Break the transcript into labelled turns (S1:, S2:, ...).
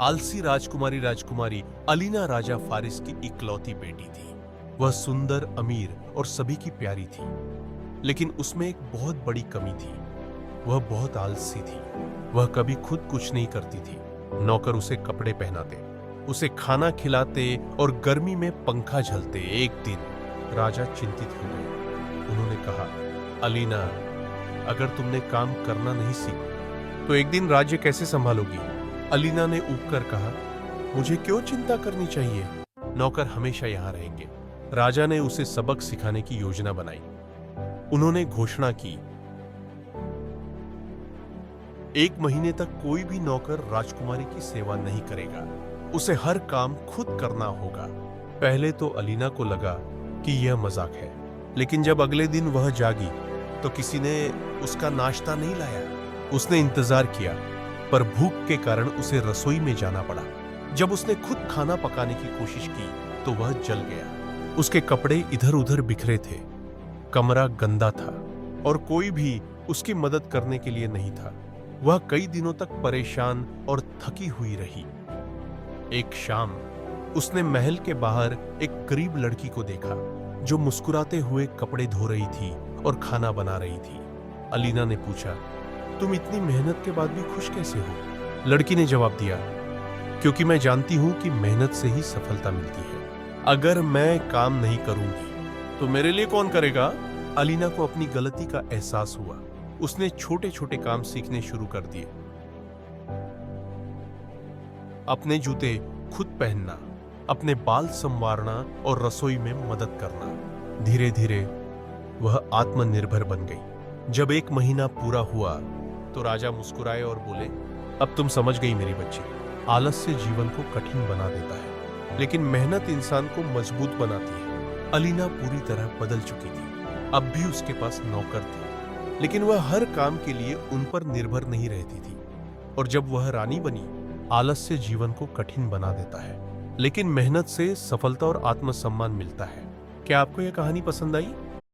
S1: आलसी राजकुमारी अलीना राजा फारिस की इकलौती बेटी थी। वह सुंदर, अमीर और सभी की प्यारी थी, लेकिन उसमें एक बहुत बड़ी कमी थी। वह बहुत आलसी थी। वह कभी खुद कुछ नहीं करती थी। नौकर उसे कपड़े पहनाते, उसे खाना खिलाते और गर्मी में पंखा झलते। एक दिन राजा चिंतित हो गए। उन्होंने कहा, अलीना, अगर तुमने काम करना नहीं सीखा तो एक दिन राज्य कैसे संभालोगी? अलीना ने ऊबकर कहा, मुझे क्यों चिंता करनी चाहिए? नौकर हमेशा यहां रहेंगे। राजा ने उसे सबक सिखाने की योजना बनाई। उन्होंने घोषणा की, 1 महीने तक कोई भी नौकर राजकुमारी की सेवा नहीं करेगा। उसे हर काम खुद करना होगा। पहले तो अलीना को लगा कि यह मजाक है, लेकिन जब अगले दिन वह जागी तो किसी ने उसका नाश्ता नहीं लाया। उसने इंतजार किया, पर भूख के कारण उसे रसोई में जाना पड़ा। जब उसने खुद खाना पकाने की कोशिश की तो वह जल गया। उसके कपड़े इधर उधर बिखरे थे, कमरा गंदा था और कोई भी उसकी मदद करने के लिए नहीं था। वह कई दिनों तक परेशान और थकी हुई रही। एक शाम उसने महल के बाहर एक गरीब लड़की को देखा जो मुस्कुराते हुए कपड़े धो रही थी और खाना बना रही थी। अलीना ने पूछा, तुम इतनी मेहनत के बाद भी खुश कैसे हो? लड़की ने जवाब दिया, क्योंकि मैं जानती हूं कि मेहनत से ही सफलता मिलती है। अगर मैं काम नहीं करूंगी तो मेरे लिए कौन करेगा? अलीना को अपनी गलती का एहसास हुआ। उसने छोटे छोटे काम सीखने शुरू कर दिए। अपने जूते खुद पहनना, अपने बाल संवारना और रसोई में मदद करना। धीरे धीरे वह आत्मनिर्भर बन गई। जब 1 महीना पूरा हुआ तो राजा मुस्कुराए और बोले, अब तुम समझ गई मेरी बच्ची, आलस्य जीवन को कठिन बना देता है, लेकिन मेहनत इंसान को मजबूत बनाती है। अलीना पूरी तरह बदल चुकी थी। अब भी उसके पास नौकर थे, लेकिन वह हर काम के लिए उन पर निर्भर नहीं रहती थी। और जब वह रानी बनी, आलस्य जीवन को कठिन बना देता है, लेकिन मेहनत से सफलता और आत्मसम्मान मिलता है। क्या आपको यह कहानी पसंद आई?